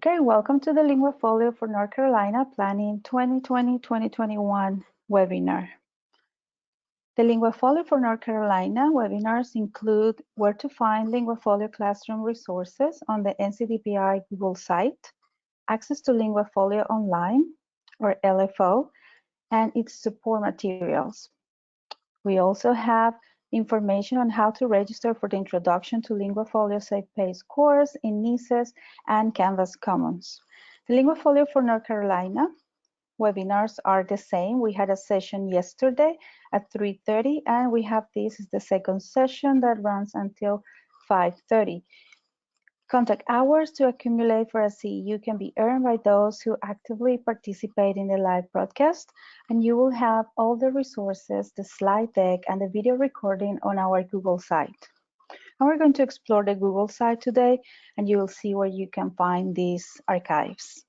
Okay, welcome to the LinguaFolio for North Carolina Planning 2020-2021 webinar. The LinguaFolio for North Carolina webinars include where to find LinguaFolio classroom resources on the NCDPI Google Site, access to LinguaFolio Online, or LFO, and its support materials. We also have information on how to register for the Introduction to LinguaFolio Safe-Paced course in NICES and Canvas Commons. The LinguaFolio for North Carolina webinars are the same. We had a session yesterday at 3:30, and we have this is the second session that runs until 5:30. Contact hours to accumulate for a CEU can be earned by those who actively participate in the live broadcast, and you will have all the resources, the slide deck, and the video recording on our Google site. And we're going to explore the Google site today, and you will see where you can find these archives.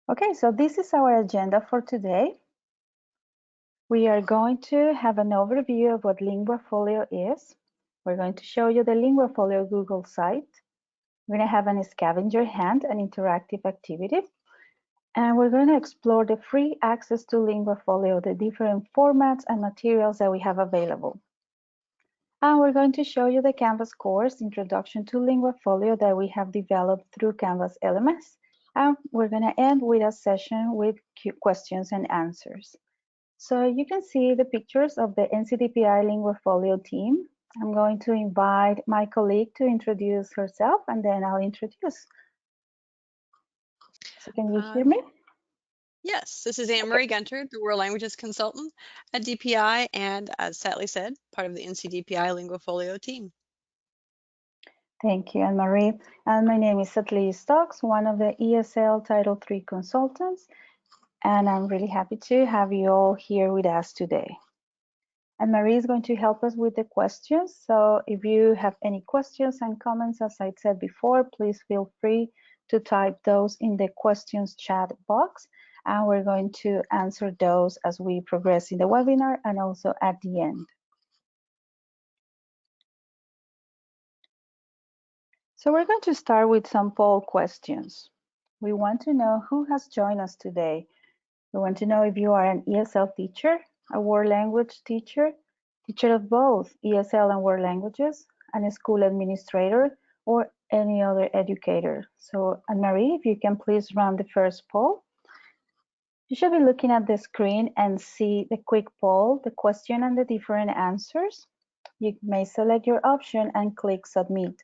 Okay, so this is our agenda for today. We are going to have an overview of what LinguaFolio is. We're going to show you the LinguaFolio Google site. We're going to have a scavenger hunt, an interactive activity. And we're going to explore the free access to LinguaFolio, the different formats and materials that we have available. And we're going to show you the Canvas course, Introduction to LinguaFolio, that we have developed through Canvas LMS. And we're going to end with a session with questions and answers. So you can see the pictures of the NCDPI LinguaFolio team. I'm going to invite my colleague to introduce herself, and then I'll introduce. So can you hear me? Yes, this is Anne-Marie Gunter, the World Languages Consultant at DPI, and as Sally said, part of the NCDPI LinguaFolio team. Thank you, Anne-Marie. And my name is Satli Stokes, one of the ESL Title III consultants, and I'm really happy to have you all here with us today. Anne-Marie is going to help us with the questions. So if you have any questions and comments, as I said before, please feel free to type those in the questions chat box. And we're going to answer those as we progress in the webinar and also at the end. So we're going to start with some poll questions. We want to know who has joined us today. We want to know if you are an ESL teacher, a world language teacher, teacher of both ESL and world languages, and a school administrator, or any other educator. So Anne-Marie, if you can please run the first poll. You should be looking at the screen and see the quick poll, the question and the different answers. You may select your option and click submit.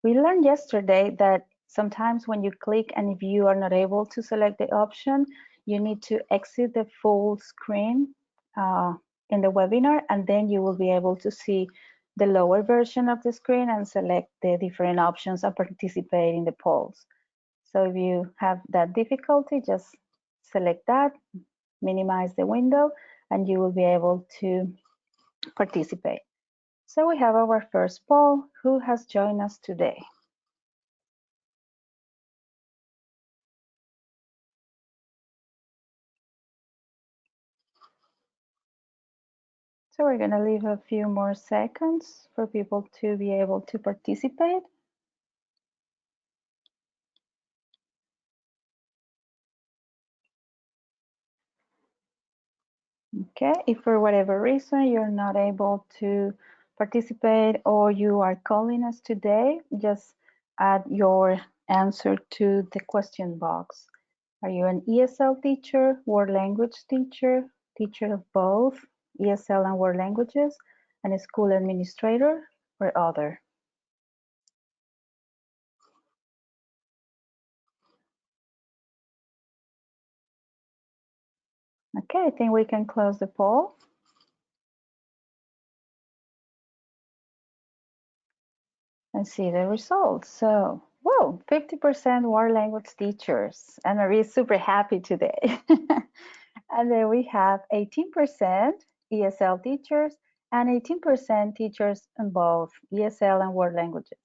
We learned yesterday that sometimes when you click and if you are not able to select the option, you need to exit the full screen in the webinar, and then you will be able to see the lower version of the screen and select the different options and participate in the polls. So if you have that difficulty, just select that, minimize the window, and you will be able to participate. So we have our first poll. Who has joined us today? So we're going to leave a few more seconds for people to be able to participate. Okay, if for whatever reason you're not able to participate or you are calling us today, just add your answer to the question box. Are you an ESL teacher, world language teacher, teacher of both ESL and world languages, and a school administrator, or other? Okay, I think we can close the poll. And see the results. So, whoa, 50% world language teachers. And Marie is super happy today. And then we have 18% ESL teachers and 18% teachers in both ESL and world languages.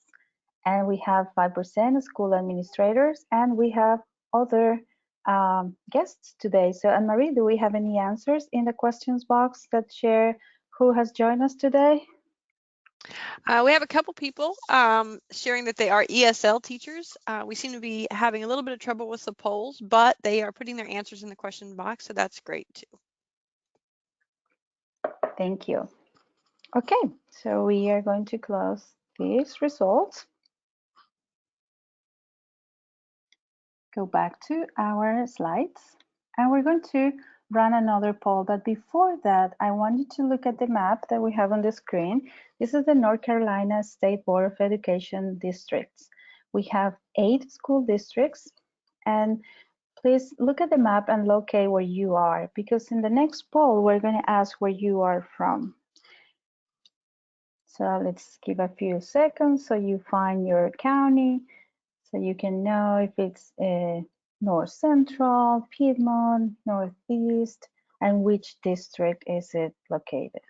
And we have 5% school administrators, and we have other guests today. So Anne-Marie, do we have any answers in the questions box that share who has joined us today? We have a couple people sharing that they are ESL teachers. We seem to be having a little bit of trouble with the polls, but they are putting their answers in the question box, so that's great too. Thank you. Okay, so we are going to close these results. Go back to our slides, and we're going to run another poll. But before that, I want you to look at the map that we have on the screen. This is the North Carolina State Board of Education districts. We have 8 school districts, and please look at the map and locate where you are, because in the next poll, we're going to ask where you are from. So let's give a few seconds so you find your county, so you can know if it's North Central, Piedmont, Northeast, and which district is it located.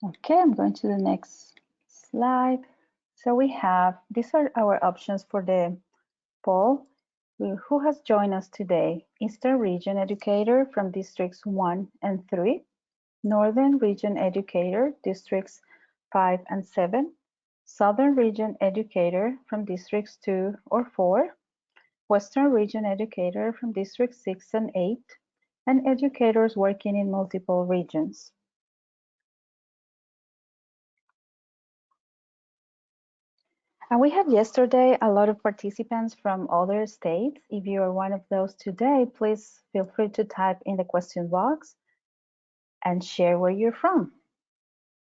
Okay, I'm going to the next slide. So we have, these are our options for the poll. Who has joined us today? Eastern Region Educator from Districts 1 and 3. Northern Region Educator, Districts 5 and 7. Southern Region Educator from Districts 2 or 4. Western Region Educator from Districts 6 and 8. And educators working in multiple regions. And we had yesterday a lot of participants from other states. If you are one of those today, please feel free to type in the question box and share where you're from.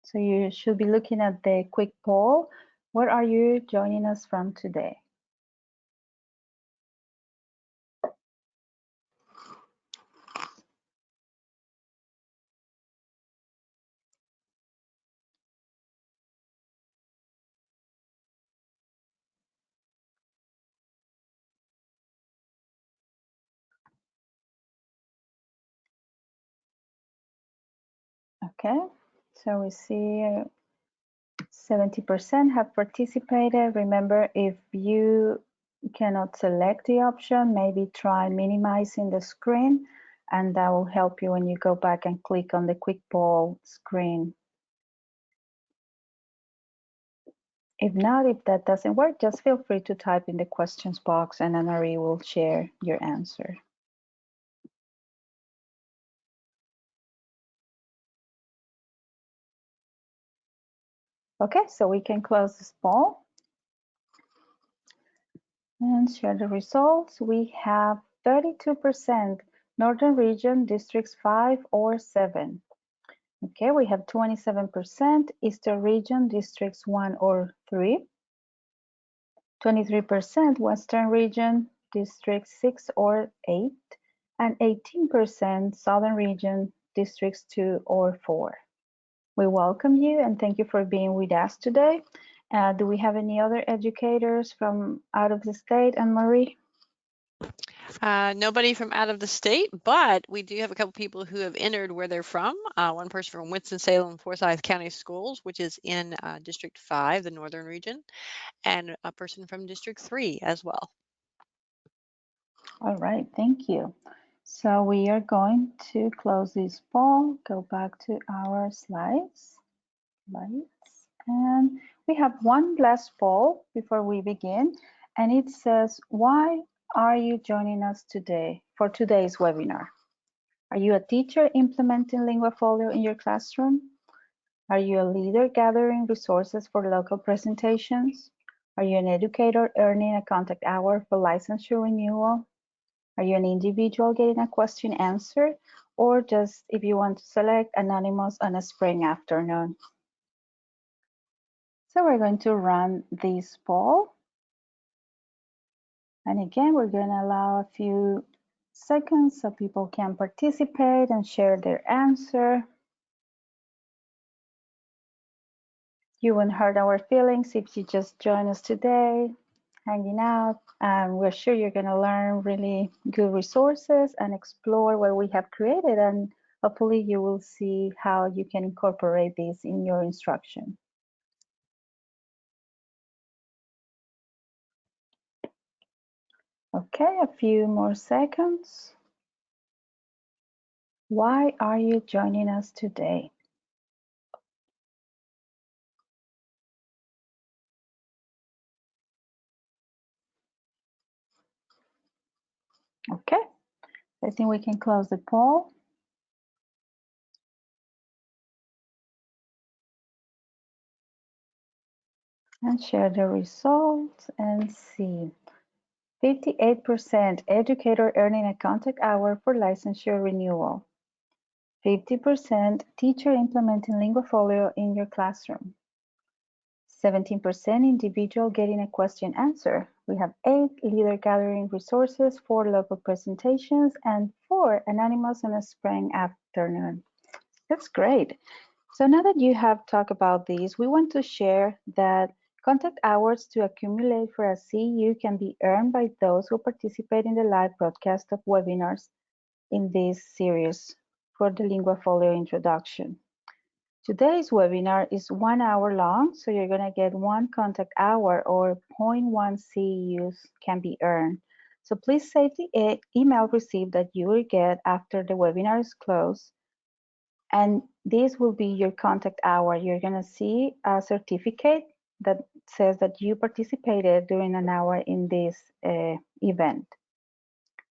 So you should be looking at the quick poll. Where are you joining us from today? Okay, so we see 70% have participated. Remember, if you cannot select the option, maybe try minimizing the screen, and that will help you when you go back and click on the quick poll screen. If not, if that doesn't work, just feel free to type in the questions box and Anne-Marie will share your answer. Okay, so we can close this poll and share the results. We have 32% Northern Region, Districts 5 or 7. Okay, we have 27% Eastern Region, Districts 1 or 3. 23% Western Region, Districts 6 or 8. And 18% Southern Region, Districts 2 or 4. We welcome you and thank you for being with us today. Do we have any other educators from out of the state, Anne-Marie? Nobody from out of the state, but we do have a couple people who have entered where they're from. One person from Winston-Salem, Forsyth County Schools, which is in District 5, the Northern Region, and a person from District 3 as well. All right, thank you. So we are going to close this poll, go back to our slides, and we have one last poll before we begin, and it says, why are you joining us today for today's webinar? Are you a teacher implementing LinguaFolio in your classroom? Are you a leader gathering resources for local presentations? Are you an educator earning a contact hour for licensure renewal? Are you an individual getting a question answered? Or just, if you want to select, anonymous on a spring afternoon? So we're going to run this poll. And again, we're going to allow a few seconds so people can participate and share their answer. You won't hurt our feelings if you just join us today, hanging out. We're sure you're going to learn really good resources and explore what we have created. And hopefully you will see how you can incorporate this in your instruction. Okay, a few more seconds. Why are you joining us today? Okay, I think we can close the poll and share the results and see. 58% educator earning a contact hour for licensure renewal. 50% teacher implementing LinguaFolio in your classroom. 17% individual getting a question answer. We have 8 leader gathering resources, 4 local presentations, and 4 anonymous on a spring afternoon. That's great. So now that you have talked about these, we want to share that contact hours to accumulate for a CEU can be earned by those who participate in the live broadcast of webinars in this series for the LinguaFolio introduction. Today's webinar is 1 hour long, so you're going to get 1 contact hour or 0.1 CEUs can be earned. So please save the email receipt that you will get after the webinar is closed. And this will be your contact hour. You're going to see a certificate that says that you participated during an hour in this event.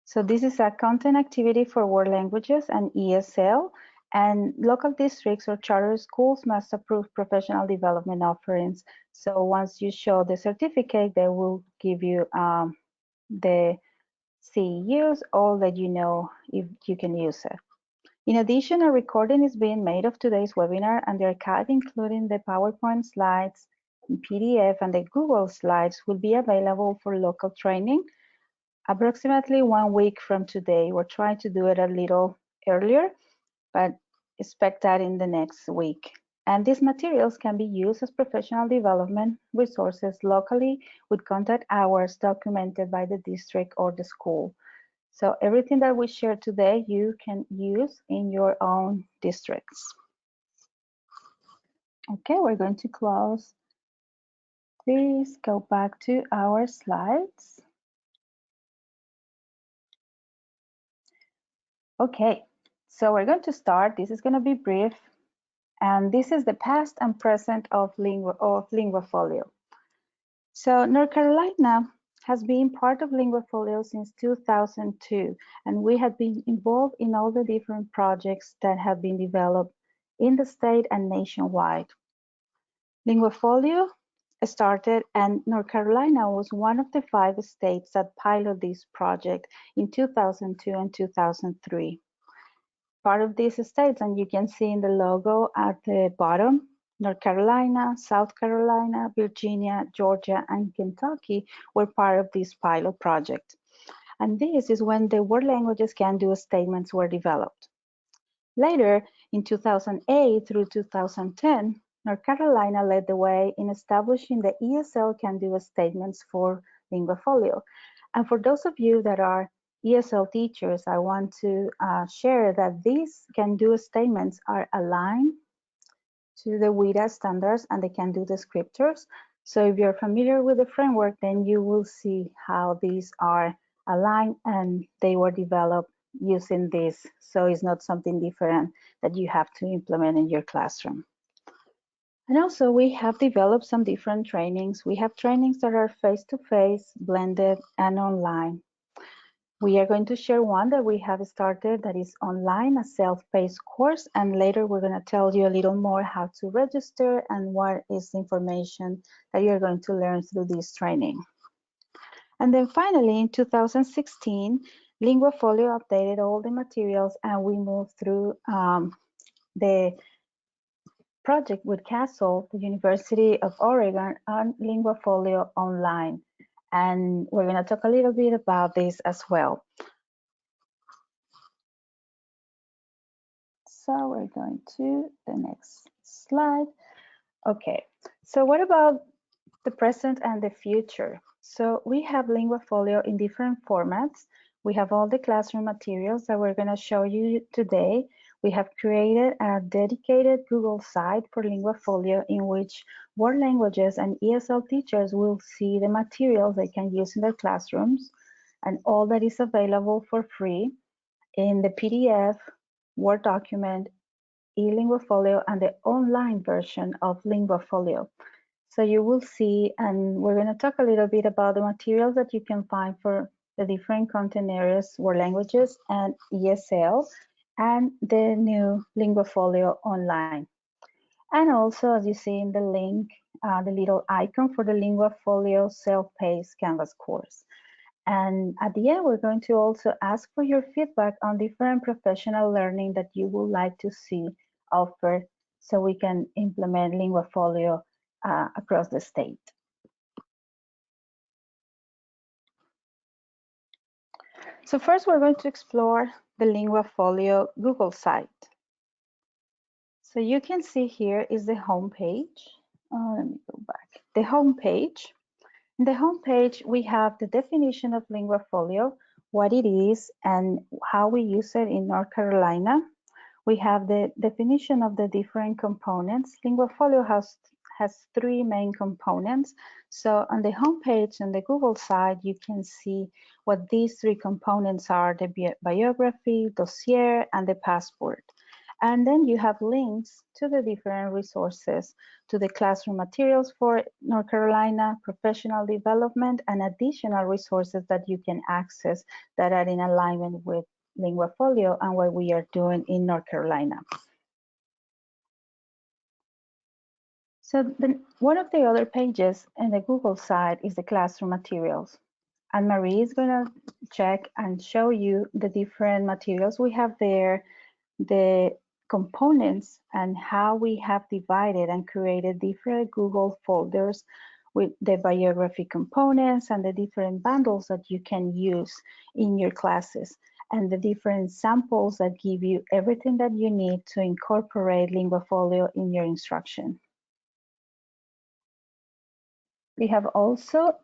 So this is a content activity for world languages and ESL, and local districts or charter schools must approve professional development offerings. So once you show the certificate, they will give you the CEUs, or let you know if you can use it. In addition, a recording is being made of today's webinar, and the archive, including the PowerPoint slides, PDF, and the Google slides, will be available for local training approximately 1 week from today. We're trying to do it a little earlier, but expect that in the next week. And these materials can be used as professional development resources locally with contact hours documented by the district or the school. So everything that we share today, you can use in your own districts. Okay, we're going to close. Please go back to our slides. Okay, so we're going to start. This is going to be brief. And this is the past and present of LinguaFolio. So North Carolina has been part of LinguaFolio since 2002, and we have been involved in all the different projects that have been developed in the state and nationwide. LinguaFolio started, and North Carolina was one of the 5 states that piloted this project in 2002 and 2003. Part of these states, and you can see in the logo at the bottom, North Carolina, South Carolina, Virginia, Georgia, and Kentucky were part of this pilot project. And this is when the World Languages Can Do statements were developed. Later, in 2008 through 2010, North Carolina led the way in establishing the ESL Can Do statements for LinguaFolio. And for those of you that are ESL teachers, I want to share that these Can Do statements are aligned to the WIDA standards and the Can Do descriptors. So if you're familiar with the framework, then you will see how these are aligned and they were developed using this. So it's not something different that you have to implement in your classroom. And also we have developed some different trainings. We have trainings that are face-to-face, blended, and online. We are going to share one that we have started that is online, a self-paced course, and later we're going to tell you a little more how to register and what is the information that you're going to learn through this training. And then finally, in 2016, LinguaFolio updated all the materials and we moved through the project with CASEL, the University of Oregon, on LinguaFolio Online. And we're going to talk a little bit about this as well. So we're going to the next slide. Okay, so what about the present and the future? So we have LinguaFolio in different formats. We have all the classroom materials that we're going to show you today. We have created a dedicated Google site for LinguaFolio in which world languages and ESL teachers will see the materials they can use in their classrooms. and all that is available for free in the PDF, Word document, eLinguaFolio, and the online version of LinguaFolio. So you will see, and we're going to talk a little bit about the materials that you can find for the different content areas, world languages and ESL, and the new LinguaFolio online. And also, as you see in the link, the little icon for the LinguaFolio self-paced Canvas course. And at the end, we're going to also ask for your feedback on different professional learning that you would like to see offered so we can implement LinguaFolio across the state. So first, we're going to explore the LinguaFolio Google Site. So you can see here is the home page. Let me go back. The home page. In the home page, we have the definition of LinguaFolio, what it is, and how we use it in North Carolina. We have the definition of the different components. LinguaFolio has three main components. So on the home page on the Google side, you can see what these three components are: the biography, dossier, and the passport. And then you have links to the different resources, to the classroom materials for North Carolina, professional development, and additional resources that you can access that are in alignment with LinguaFolio and what we are doing in North Carolina. So one of the other pages in the Google side is the classroom materials. And Marie is going to check and show you the different materials we have there, the components, and how we have divided and created different Google folders with the biography components and the different bundles that you can use in your classes, and the different samples that give you everything that you need to incorporate LinguaFolio in your instruction. We have also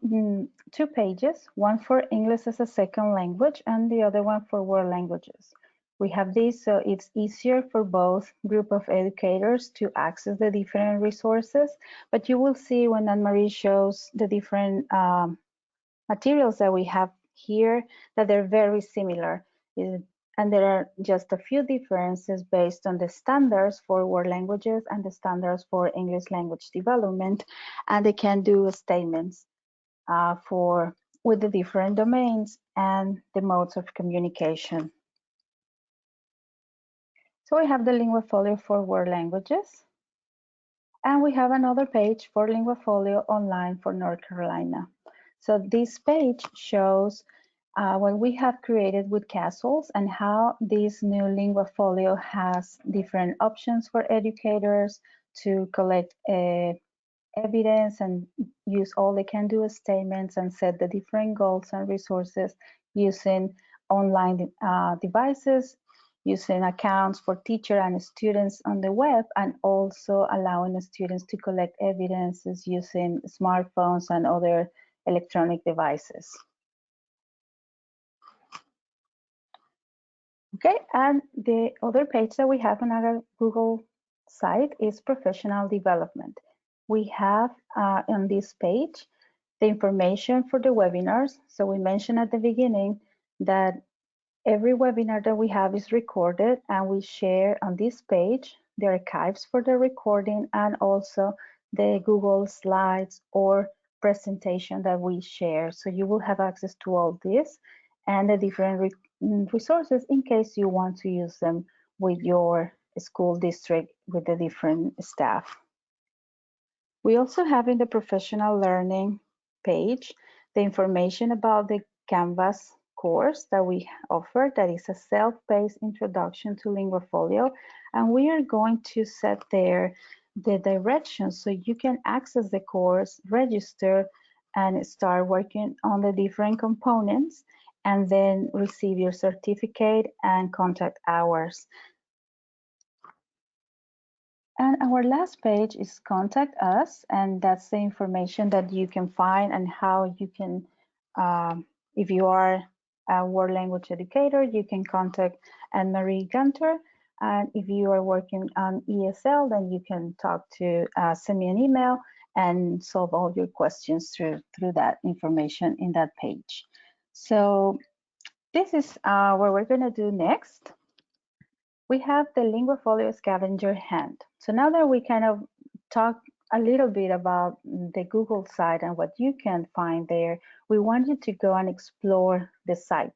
two pages, one for English as a second language and the other one for world languages. We have this so it's easier for both group of educators to access the different resources, but you will see when Anne-Marie shows the different materials that we have here that they're very similar. And there are just a few differences based on the standards for world languages and the standards for English language development, and they can do statements with the different domains and the modes of communication. So we have the LinguaFolio for world languages, and we have another page for LinguaFolio online for North Carolina. So this page shows what we have created with castles and how this new LinguaFolio has different options for educators to collect evidence and use all the can-do statements and set the different goals and resources using online devices, using accounts for teacher and students on the web, and also allowing the students to collect evidences using smartphones and other electronic devices. Okay, and the other page that we have on our Google site is professional development. We have on this page the information for the webinars. So we mentioned at the beginning that every webinar that we have is recorded, and we share on this page the archives for the recording and also the Google slides or presentation that we share. So you will have access to all this and the different resources in case you want to use them with your school district with the different staff. We also have in the professional learning page the information about the Canvas course that we offer, that is a self-paced introduction to LinguaFolio, and we are going to set there the directions so you can access the course, register, and start working on the different components, and then receive your certificate and contact hours. And our last page is Contact Us, and that's the information that you can find and how you can, if you are a world language educator, you can contact Anne-Marie Gunter. And if you are working on ESL, then you can talk to, send me an email and solve all your questions through that information in that page. So this is what we're going to do next. We have the LinguaFolio scavenger hunt. So now that we kind of talked a little bit about the Google site and what you can find there, we want you to go and explore the site.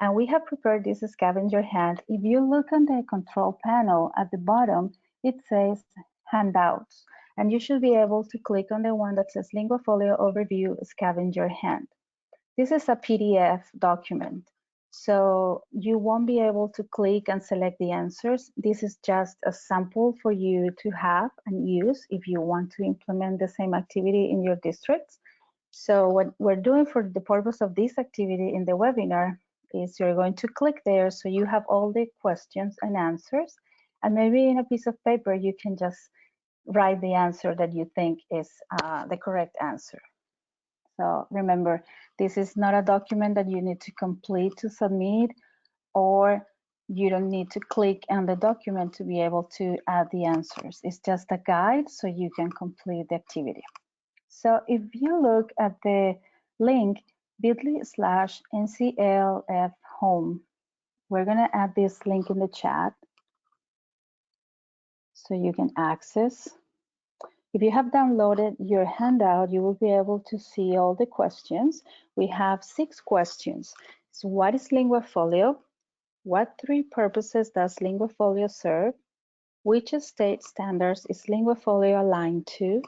And we have prepared this scavenger hunt. If you look on the control panel at the bottom, it says handouts. And you should be able to click on the one that says LinguaFolio Overview Scavenger Hunt. This is a PDF document, so you won't be able to click and select the answers. This is just a sample for you to have and use if you want to implement the same activity in your districts. So what we're doing for the purpose of this activity in the webinar is you're going to click there so you have all the questions and answers, and maybe in a piece of paper you can just write the answer that you think is the correct answer. So remember, this is not a document that you need to complete to submit, or you don't need to click on the document to be able to add the answers. It's just a guide so you can complete the activity. So if you look at the link bit.ly/nclf home, we're going to add this link in the chat so you can access. If you have downloaded your handout, you will be able to see all the questions. We have 6 questions. So what is LinguaFolio? What 3 purposes does LinguaFolio serve? Which state standards is LinguaFolio aligned to?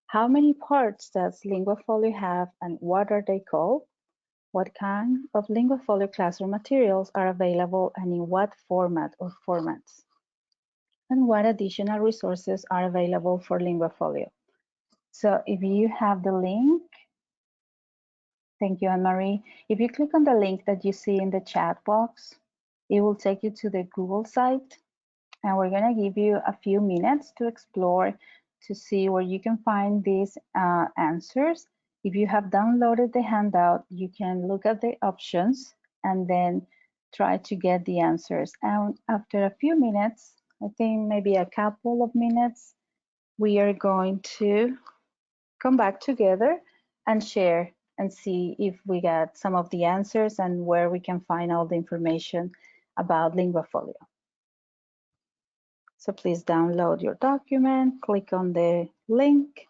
How many parts does LinguaFolio have and what are they called? What kind of LinguaFolio classroom materials are available and in what format or formats? And what additional resources are available for LinguaFolio? So if you have the link, thank you, Anne-Marie. If you click on the link that you see in the chat box, it will take you to the Google site. And we're going to give you a few minutes to explore to see where you can find these answers. If you have downloaded the handout, you can look at the options and then try to get the answers. And after a few minutes, I think maybe a couple of minutes, we are going to come back together and share and see if we got some of the answers and where we can find all the information about LinguaFolio. So please download your document, click on the link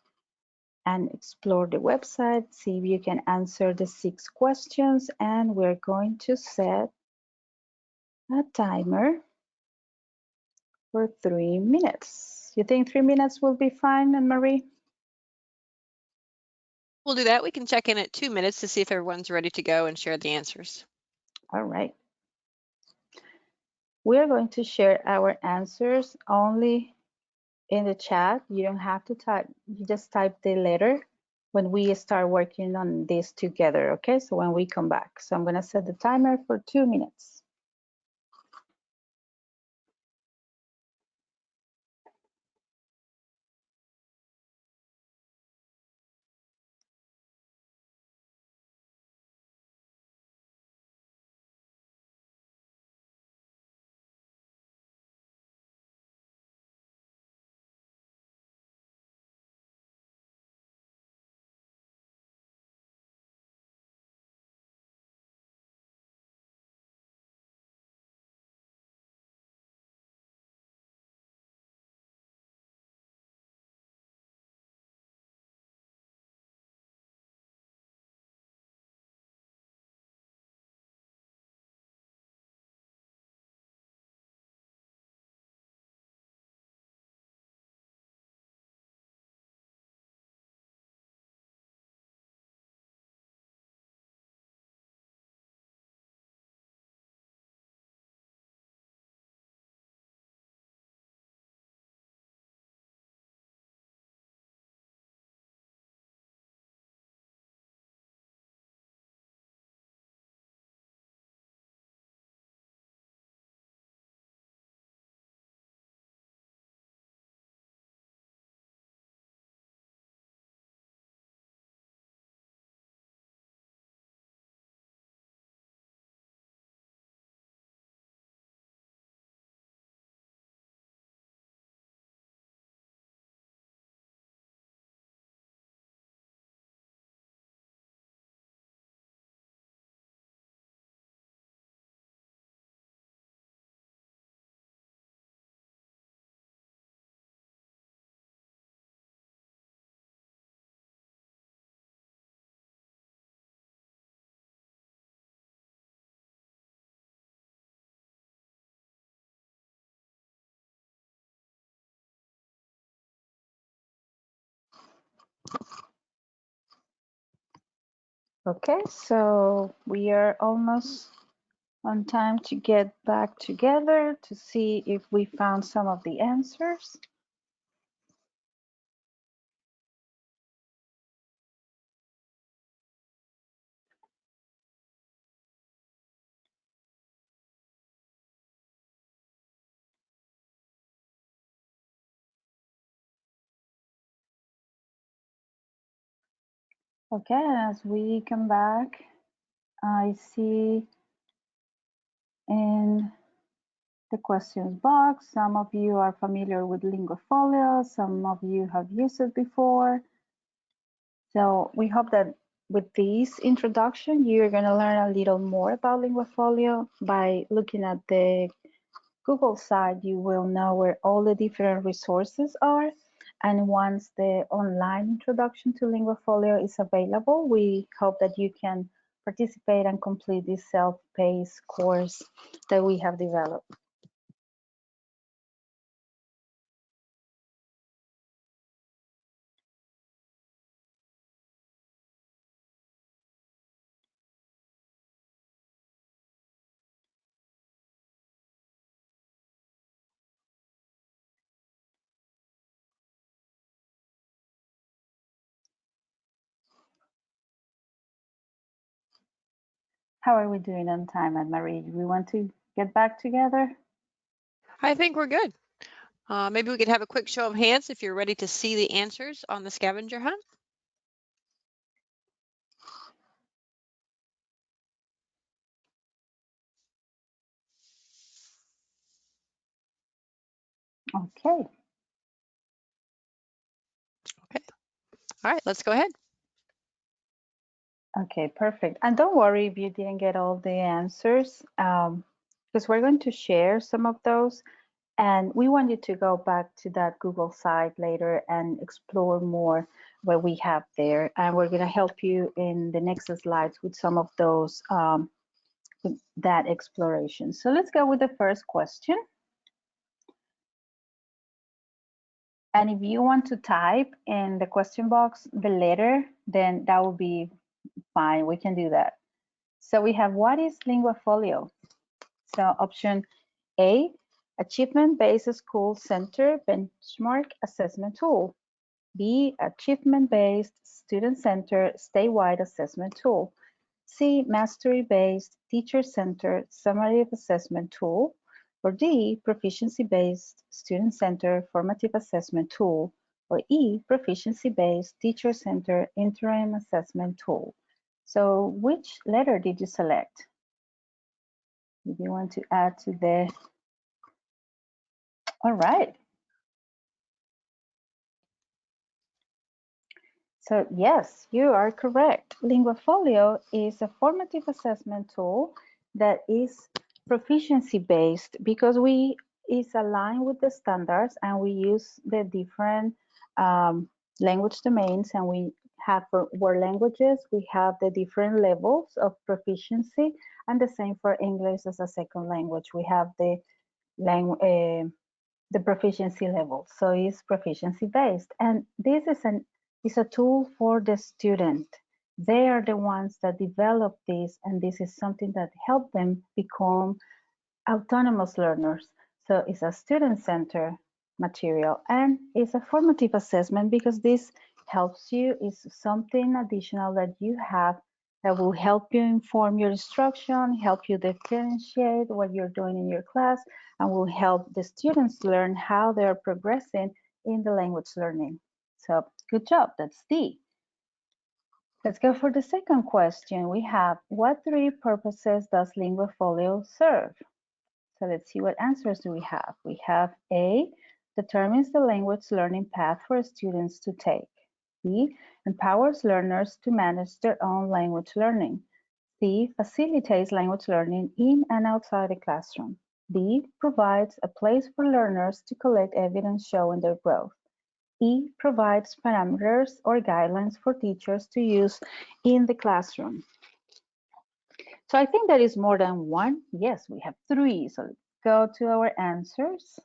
and explore the website, see if you can answer the 6 questions, and we're going to set a timer for 3 minutes. You think 3 minutes will be fine, Anne-Marie? We'll do that. We can check in at 2 minutes to see if everyone's ready to go and share the answers. All right. We are going to share our answers only in the chat. You don't have to type, you just type the letter when we start working on this together, okay? So when we come back. So I'm gonna set the timer for 2 minutes. Okay, so we are almost on time to get back together to see if we found some of the answers. Okay, as we come back, I see in the questions box, some of you are familiar with LinguaFolio, some of you have used it before. So we hope that with this introduction, you're going to learn a little more about LinguaFolio. By looking at the Google site, you will know where all the different resources are. And once the online introduction to LinguaFolio is available, we hope that you can participate and complete this self-paced course that we have developed. How are we doing on time, Anne-Marie? Do we want to get back together? I think we're good. Maybe we could have a quick show of hands if you're ready to see the answers on the scavenger hunt. Okay. Okay. All right, let's go ahead. Okay, perfect. And don't worry if you didn't get all the answers, because we're going to share some of those. And we want you to go back to that Google site later and explore more what we have there. And we're going to help you in the next slides with some of those, with that exploration. So let's go with the first question. And if you want to type in the question box the letter, then that will be fine. We can do that. So we have, what is LinguaFolio? So option A, achievement-based school center benchmark assessment tool. B, achievement-based student center statewide assessment tool. C, mastery-based teacher center summative assessment tool. Or D, proficiency-based student center formative assessment tool. Or E, proficiency-based teacher center interim assessment tool. So which letter did you select? If you want to add to the, all right. So yes, you are correct. LinguaFolio is a formative assessment tool that is proficiency based because we is aligned with the standards and we use the different language domains, and we have for word languages, we have the different levels of proficiency, and the same for English as a second language. We have the proficiency level. So it's proficiency based. And this is a tool for the student. They are the ones that develop this, and this is something that helps them become autonomous learners. So it's a student-centered material, and it's a formative assessment because this helps you. It's something additional that you have that will help you inform your instruction, help you differentiate what you're doing in your class, and will help the students learn how they're progressing in the language learning. So good job, that's D. Let's go for the second question. We have, what three purposes does LinguaFolio serve? So let's see what answers do we have. We have A, determines the language learning path for students to take. B, empowers learners to manage their own language learning. C, facilitates language learning in and outside the classroom. D, provides a place for learners to collect evidence showing their growth. E, provides parameters or guidelines for teachers to use in the classroom. So I think there is more than one. Yes, we have three. So let's go to our answers.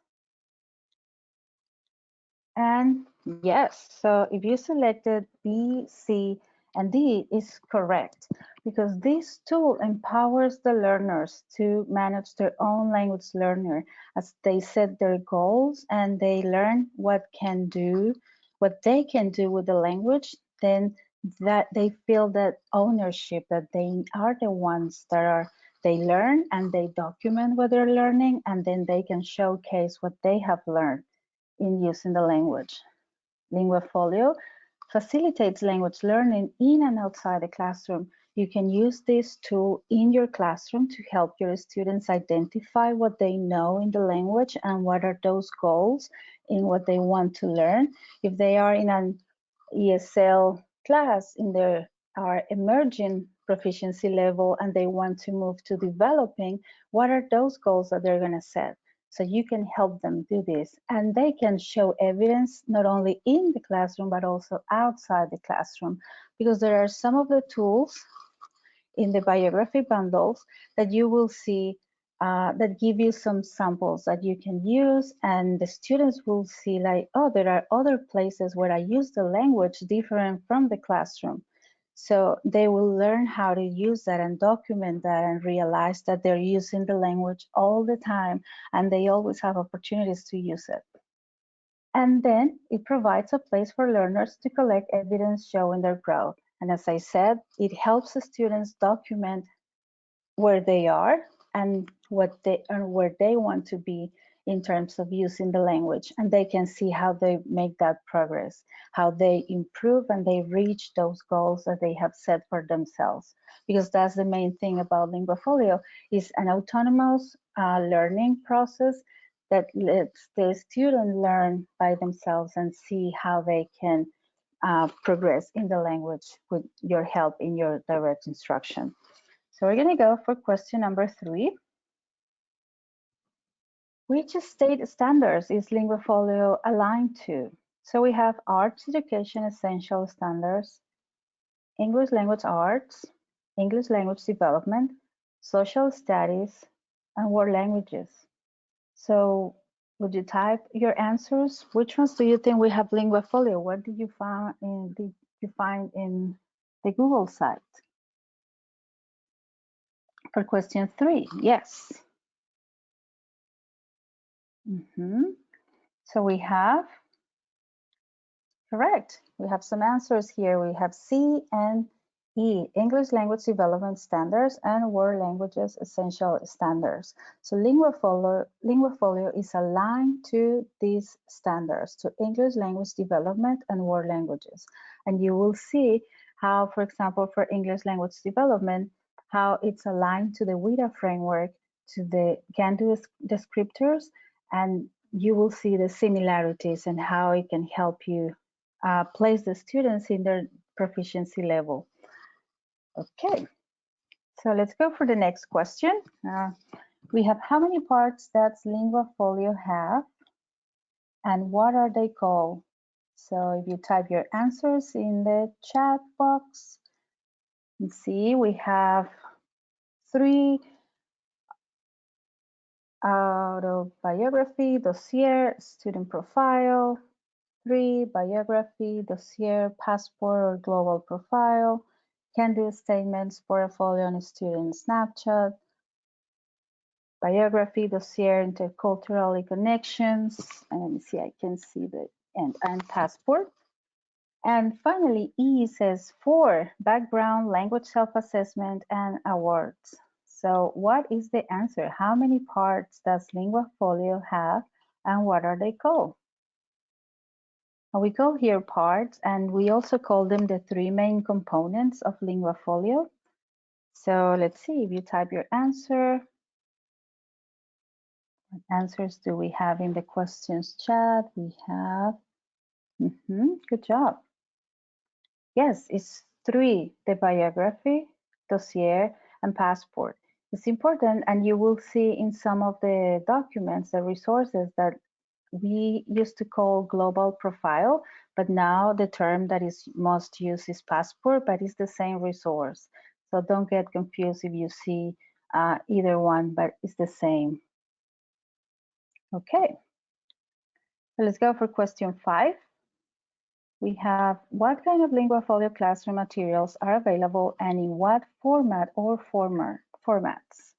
And yes, so if you selected B, C, And D is correct, because this tool empowers the learners to manage their own language learner as they set their goals and they learn what they can do with the language. Then that they feel that ownership, that they are the ones they learn and they document what they're learning, and then they can showcase what they have learned in using the language. LinguaFolio facilitates language learning in and outside the classroom. You can use this tool in your classroom to help your students identify what they know in the language and what are those goals in what they want to learn. If they are in an ESL class in their emerging proficiency level and they want to move to developing, what are those goals that they're going to set? So you can help them do this, and they can show evidence not only in the classroom but also outside the classroom, because there are some of the tools in the biography bundles that you will see that give you some samples that you can use, and the students will see like, oh, there are other places where I use the language different from the classroom. So they will learn how to use that and document that and realize that they're using the language all the time and they always have opportunities to use it. And then it provides a place for learners to collect evidence showing their growth. And as I said, it helps the students document where they are and where they want to be in terms of using the language, and they can see how they make that progress, how they improve and they reach those goals that they have set for themselves. Because that's the main thing about LinguaFolio, is an autonomous learning process that lets the student learn by themselves and see how they can progress in the language with your help in your direct instruction. So we're going to go for question number 3. Which state standards is LinguaFolio aligned to? So we have Arts Education Essential Standards, English Language Arts, English Language Development, Social Studies, and World Languages. So would you type your answers? Which ones do you think we have LinguaFolio? What did you find in the Google site? For question 3, yes. So we have, correct, we have some answers here. We have C and E, English Language Development Standards and World Languages Essential Standards. So LinguaFolio is aligned to these standards, to English Language Development and World Languages. And you will see how, for example, for English Language Development, how it's aligned to the WIDA framework, to the Gandu descriptors, and you will see the similarities and how it can help you place the students in their proficiency level. Okay, so let's go for the next question. We have, how many parts does LinguaFolio have and what are they called? So if you type your answers in the chat box, you see we have 3 autobiography, dossier, student profile, 3 biography, dossier, passport or global profile, can-do statements, portfolio and student snapshot, biography, dossier, intercultural connections, and let me see, I can see the and passport. And finally, E says 4, background, language self-assessment, and awards. So what is the answer? How many parts does LinguaFolio have and what are they called? We call here parts, and we also call them the 3 main components of LinguaFolio. So let's see, if you type your answer, what answers do we have in the questions chat? We have, good job. Yes, it's 3, the biography, dossier, and passport. It's important, and you will see in some of the documents, the resources that we used to call global profile, but now the term that is most used is passport, but it's the same resource. So don't get confused if you see either one, but it's the same. Okay, so let's go for question 5. we have what kind of LinguaFolio classroom materials are available and in what format or formats.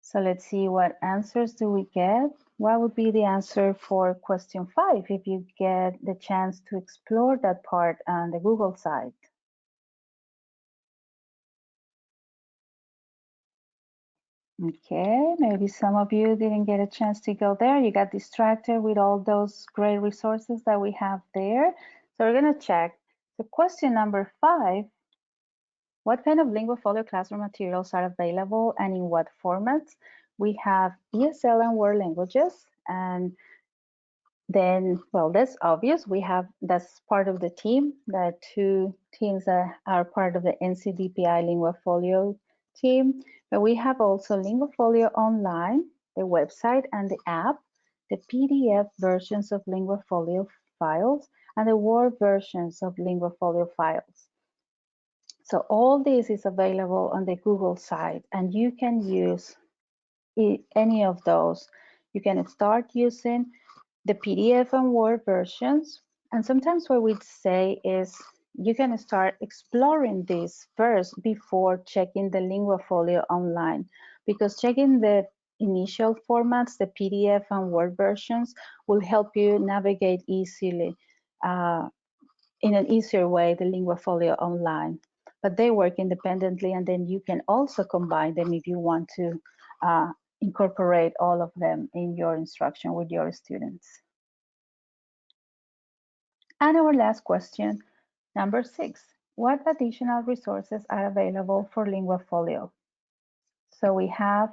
So let's see what answers do we get. What would be the answer for question 5 if you get the chance to explore that part on the Google site? Okay, maybe some of you didn't get a chance to go there. You got distracted with all those great resources that we have there. So we're going to check. So question number 5, what kind of LinguaFolio classroom materials are available and in what formats? We have ESL and Word languages, and then, well, that's obvious. That's part of the team. The 2 teams that are part of the NCDPI LinguaFolio team. But we have also LinguaFolio Online, the website and the app, the PDF versions of LinguaFolio files, and the Word versions of LinguaFolio files. So all this is available on the Google site, and you can use any of those. You can start using the PDF and Word versions. And sometimes what we'd say is you can start exploring this first before checking the LinguaFolio online, because checking the initial formats, the PDF and Word versions, will help you navigate easily in an easier way the LinguaFolio online. But they work independently, and then you can also combine them if you want to incorporate all of them in your instruction with your students. And our last question, number 6, what additional resources are available for LinguaFolio? So we have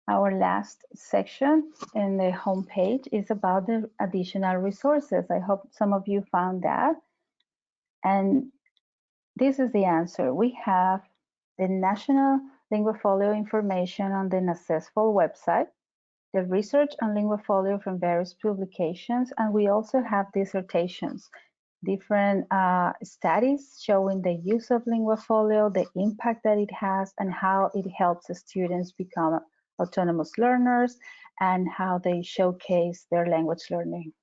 our last section in the homepage is about the additional resources. I hope some of you found that. And this is the answer. We have the National LinguaFolio information on the NACESFOL website, the research on LinguaFolio from various publications, and we also have dissertations, different studies showing the use of LinguaFolio, the impact that it has, and how it helps students become autonomous learners, and how they showcase their language learning.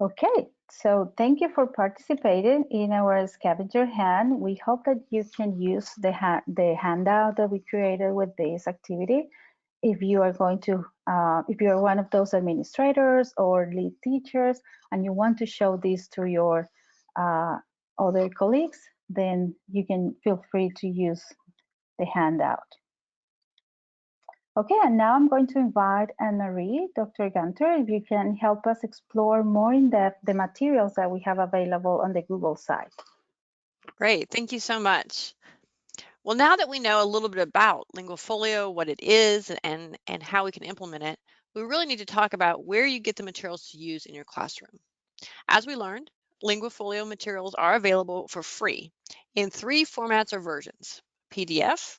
Okay, so thank you for participating in our scavenger hunt. We hope that you can use the handout that we created with this activity. If you are going to, if you are one of those administrators or lead teachers and you want to show this to your other colleagues, then you can feel free to use the handout. Okay, and now I'm going to invite Anne-Marie, Dr. Gunter, if you can help us explore more in depth the materials that we have available on the Google site. Great, thank you so much. Well, now that we know a little bit about LinguaFolio, what it is, and how we can implement it, we really need to talk about where you get the materials to use in your classroom. As we learned, LinguaFolio materials are available for free in 3 formats or versions: PDF,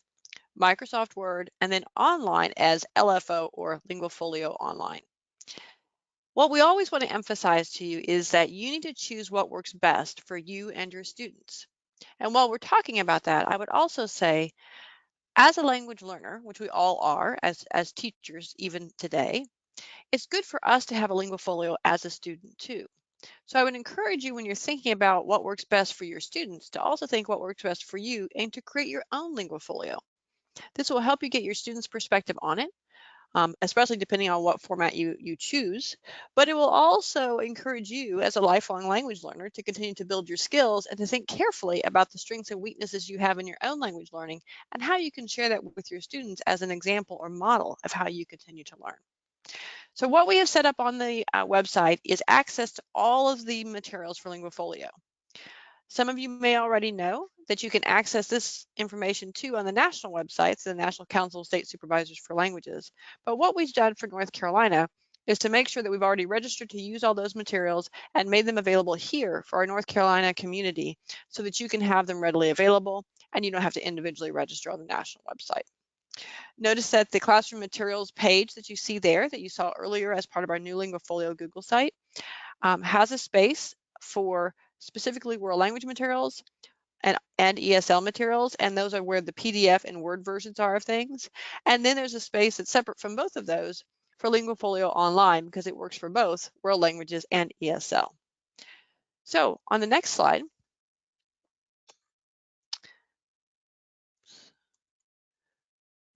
Microsoft Word, and then online as LFO or LinguaFolio Online. What we always want to emphasize to you is that you need to choose what works best for you and your students. And while we're talking about that, I would also say, as a language learner, which we all are as teachers even today, it's good for us to have a LinguaFolio as a student too. So I would encourage you, when you're thinking about what works best for your students, to also think what works best for you and to create your own LinguaFolio. This will help you get your students' perspective on it, especially depending on what format you choose. But it will also encourage you as a lifelong language learner to continue to build your skills and to think carefully about the strengths and weaknesses you have in your own language learning and how you can share that with your students as an example or model of how you continue to learn. So what we have set up on the website is access to all of the materials for LinguaFolio. Some of you may already know that you can access this information too on the national websites, the National Council of State Supervisors for Languages. But what we've done for North Carolina is to make sure that we've already registered to use all those materials and made them available here for our North Carolina community so that you can have them readily available and you don't have to individually register on the national website. Notice that the classroom materials page that you see there, that you saw earlier as part of our new LinguaFolio Google site, has a space for specifically world language materials and ESL materials, and those are where the PDF and Word versions are of things. And then there's a space that's separate from both of those for LinguaFolio Online, because it works for both world languages and ESL. So on the next slide,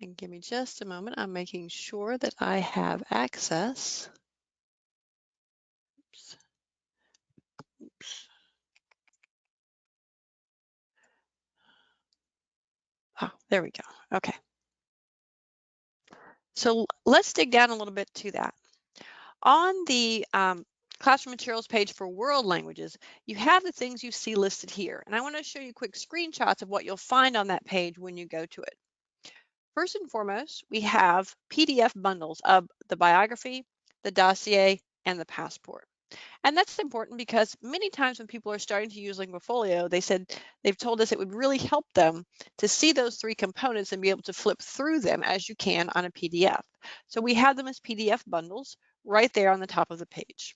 and give me just a moment, I'm making sure that I have access. Oops. Oops. Oh, there we go. Okay. So let's dig down a little bit to that. On the classroom materials page for world languages, you have the things you see listed here. And I want to show you quick screenshots of what you'll find on that page when you go to it. First and foremost, we have PDF bundles of the biography, the dossier, and the passport. And that's important because many times when people are starting to use LinguaFolio, they've told us it would really help them to see those three components and be able to flip through them as you can on a PDF. So we have them as PDF bundles right there on the top of the page.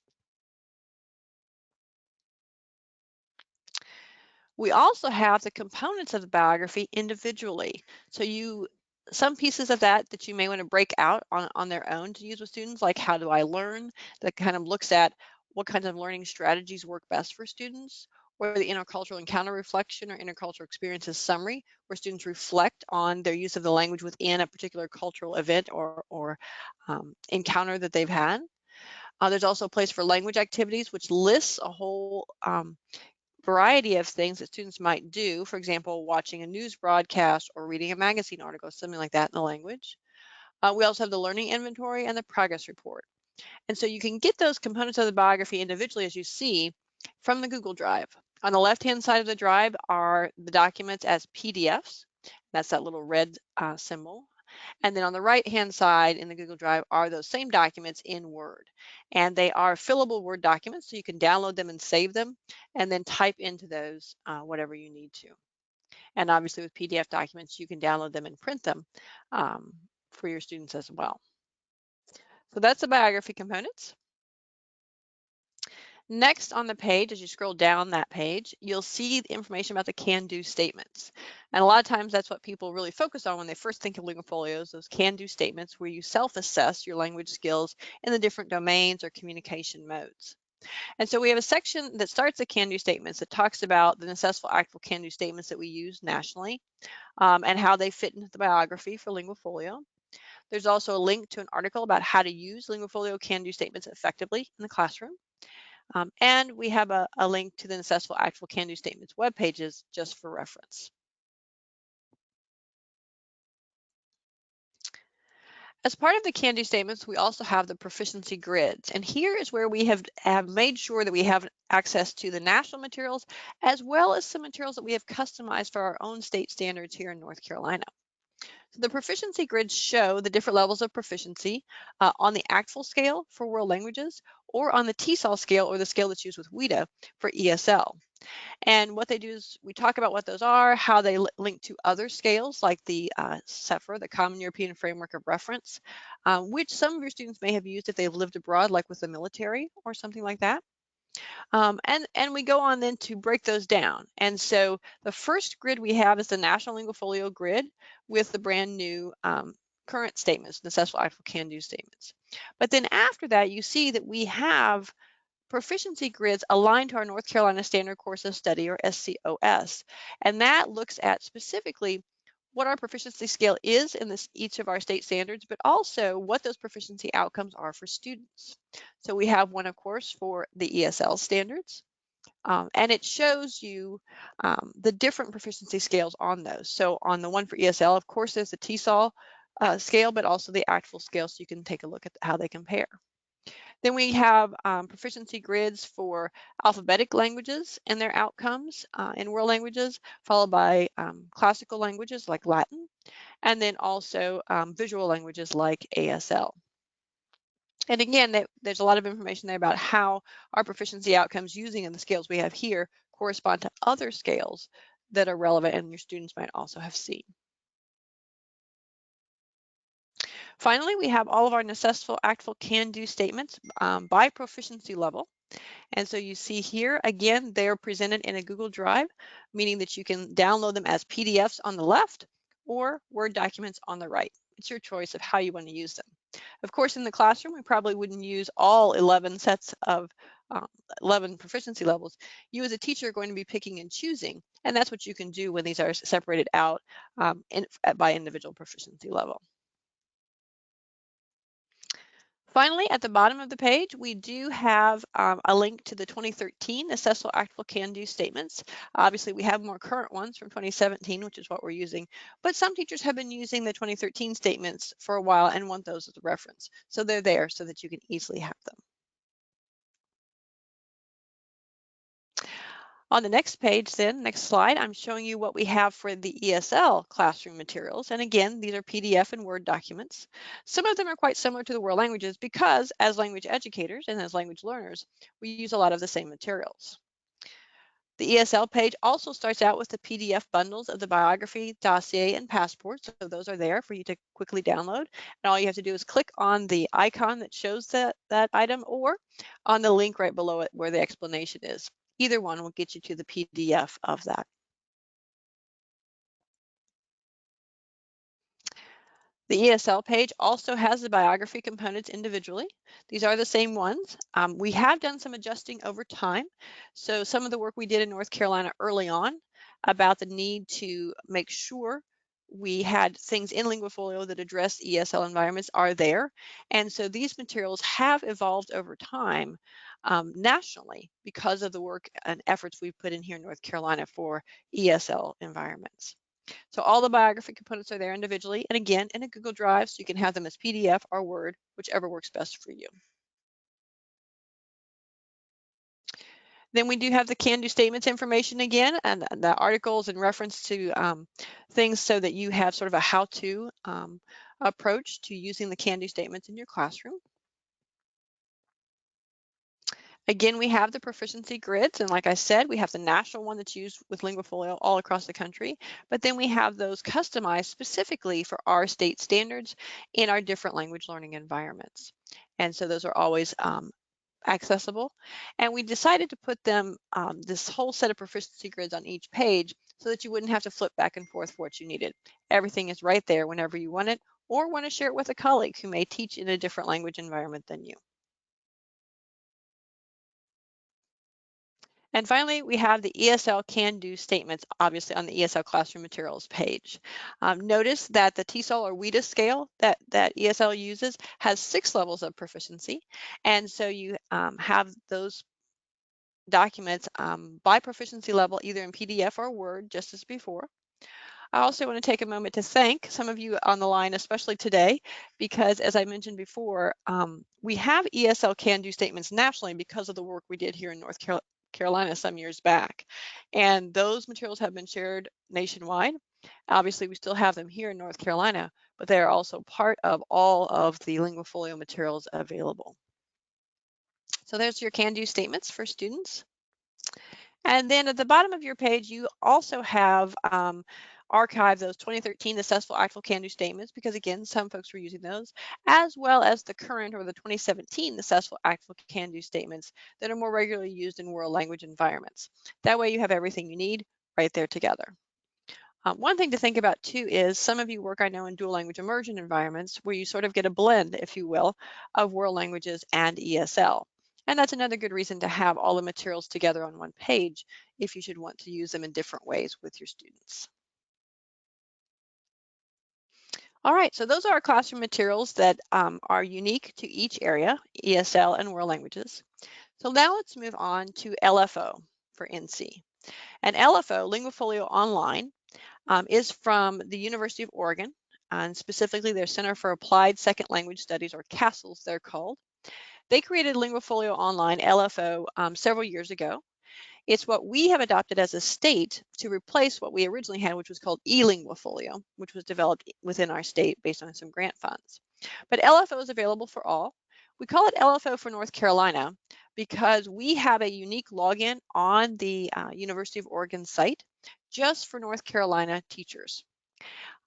We also have the components of the biography individually. So some pieces of that you may want to break out on their own to use with students, like how do I learn, that kind of looks at what kinds of learning strategies work best for students, or the intercultural encounter reflection or intercultural experiences summary, where students reflect on their use of the language within a particular cultural event or encounter that they've had. There's also a place for language activities, which lists a whole variety of things that students might do, for example, watching a news broadcast or reading a magazine article, something like that in the language. We also have the learning inventory and the progress report. And so you can get those components of the biography individually, as you see, from the Google Drive. On the left-hand side of the drive are the documents as PDFs. That's that little red symbol. And then on the right-hand side in the Google Drive are those same documents in Word. And they are fillable Word documents, so you can download them and save them, and then type into those whatever you need to. And obviously with PDF documents, you can download them and print them for your students as well. So that's the biography components. Next on the page, as you scroll down that page, you'll see the information about the can-do statements. And a lot of times that's what people really focus on when they first think of LinguaFolios, those can-do statements where you self-assess your language skills in the different domains or communication modes. And so we have a section that starts the can-do statements that talks about the necessitable actual can-do statements that we use nationally and how they fit into the biography for LinguaFolio. There's also a link to an article about how to use LinguaFolio can-do statements effectively in the classroom. And we have a link to the necessitable actual can-do statements web pages just for reference. As part of the can-do statements, we also have the proficiency grids. And here is where we have made sure that we have access to the national materials, as well as some materials that we have customized for our own state standards here in North Carolina. So the proficiency grids show the different levels of proficiency on the ACTFL scale for world languages, or on the TESOL scale, or the scale that's used with WIDA for ESL. And what they do is we talk about what those are, how they link to other scales like the CEFR, the Common European Framework of Reference, which some of your students may have used if they've lived abroad, like with the military or something like that. And we go on then to break those down. And so the first grid we have is the National LinguaFolio grid with the brand new current statements, necessitable actual can-do statements. But then after that, you see that we have proficiency grids aligned to our North Carolina Standard Course of Study, or SCOS. And that looks at specifically what our proficiency scale is in each of our state standards, but also what those proficiency outcomes are for students. So we have one, of course, for the ESL standards, and it shows you the different proficiency scales on those. So on the one for ESL, of course, there's the TESOL scale, but also the ACTFL scale, so you can take a look at how they compare. Then we have proficiency grids for alphabetic languages and their outcomes in world languages, followed by classical languages like Latin, and then also visual languages like ASL. And again, there's a lot of information there about how our proficiency outcomes using the scales we have here correspond to other scales that are relevant and your students might also have seen. Finally, we have all of our necessitable actual can-do statements by proficiency level. And so you see here, again, they're presented in a Google Drive, meaning that you can download them as PDFs on the left or Word documents on the right. It's your choice of how you want to use them. Of course, in the classroom, we probably wouldn't use all 11 sets of 11 proficiency levels, you as a teacher are going to be picking and choosing, and that's what you can do when these are separated out by individual proficiency level. Finally, at the bottom of the page, we do have a link to the 2013 Assessable Actual Can-Do statements. Obviously, we have more current ones from 2017, which is what we're using, but some teachers have been using the 2013 statements for a while and want those as a reference. So they're there so that you can easily have them. On the next page then, next slide, I'm showing you what we have for the ESL classroom materials. And again, these are PDF and Word documents. Some of them are quite similar to the world languages because as language educators and as language learners, we use a lot of the same materials. The ESL page also starts out with the PDF bundles of the biography, dossier, and passport. So those are there for you to quickly download. And all you have to do is click on the icon that shows that item or on the link right below it where the explanation is. Either one will get you to the PDF of that. The ESL page also has the biography components individually. These are the same ones. We have done some adjusting over time. So some of the work we did in North Carolina early on about the need to make sure we had things in LinguaFolio that address ESL environments are there. And so these materials have evolved over time nationally because of the work and efforts we've put in here in North Carolina for ESL environments. So all the biography components are there individually, and again, in a Google Drive, so you can have them as PDF or Word, whichever works best for you. Then we do have the can-do statements information again, and the articles and reference to things so that you have sort of a how-to approach to using the can-do statements in your classroom. Again, we have the proficiency grids, and like I said, we have the national one that's used with LinguaFolio all across the country, but then we have those customized specifically for our state standards in our different language learning environments. And so those are always accessible. And we decided to put them, this whole set of proficiency grids on each page so that you wouldn't have to flip back and forth for what you needed. Everything is right there whenever you want it or want to share it with a colleague who may teach in a different language environment than you. And finally, we have the ESL can-do statements, obviously on the ESL classroom materials page. Notice that the TESOL or WIDA scale that ESL uses has 6 levels of proficiency. And so you have those documents by proficiency level, either in PDF or Word, just as before. I also want to take a moment to thank some of you on the line, especially today, because as I mentioned before, we have ESL can-do statements nationally because of the work we did here in North Carolina some years back. And those materials have been shared nationwide. Obviously, we still have them here in North Carolina, but they are also part of all of the LinguaFolio materials available. So there's your can-do statements for students. And then at the bottom of your page, you also have archived those 2013 Assessable Actual Can-Do statements, because again, some folks were using those, as well as the current or the 2017 Assessable Actual Can-Do statements that are more regularly used in world language environments. That way you have everything you need right there together. One thing to think about too is some of you work, I know, in dual language immersion environments where you sort of get a blend, if you will, of world languages and ESL. And that's another good reason to have all the materials together on one page if you should want to use them in different ways with your students. All right, so those are our classroom materials that are unique to each area, ESL and world languages. So now let's move on to LFO for NC. And LFO, LinguaFolio Online, is from the University of Oregon, and specifically their Center for Applied Second Language Studies, or CASTLES they're called. They created LinguaFolio Online, LFO, several years ago. It's what we have adopted as a state to replace what we originally had, which was called eLinguaFolio, which was developed within our state based on some grant funds. But LFO is available for all. We call it LFO for North Carolina because we have a unique login on the University of Oregon site just for North Carolina teachers.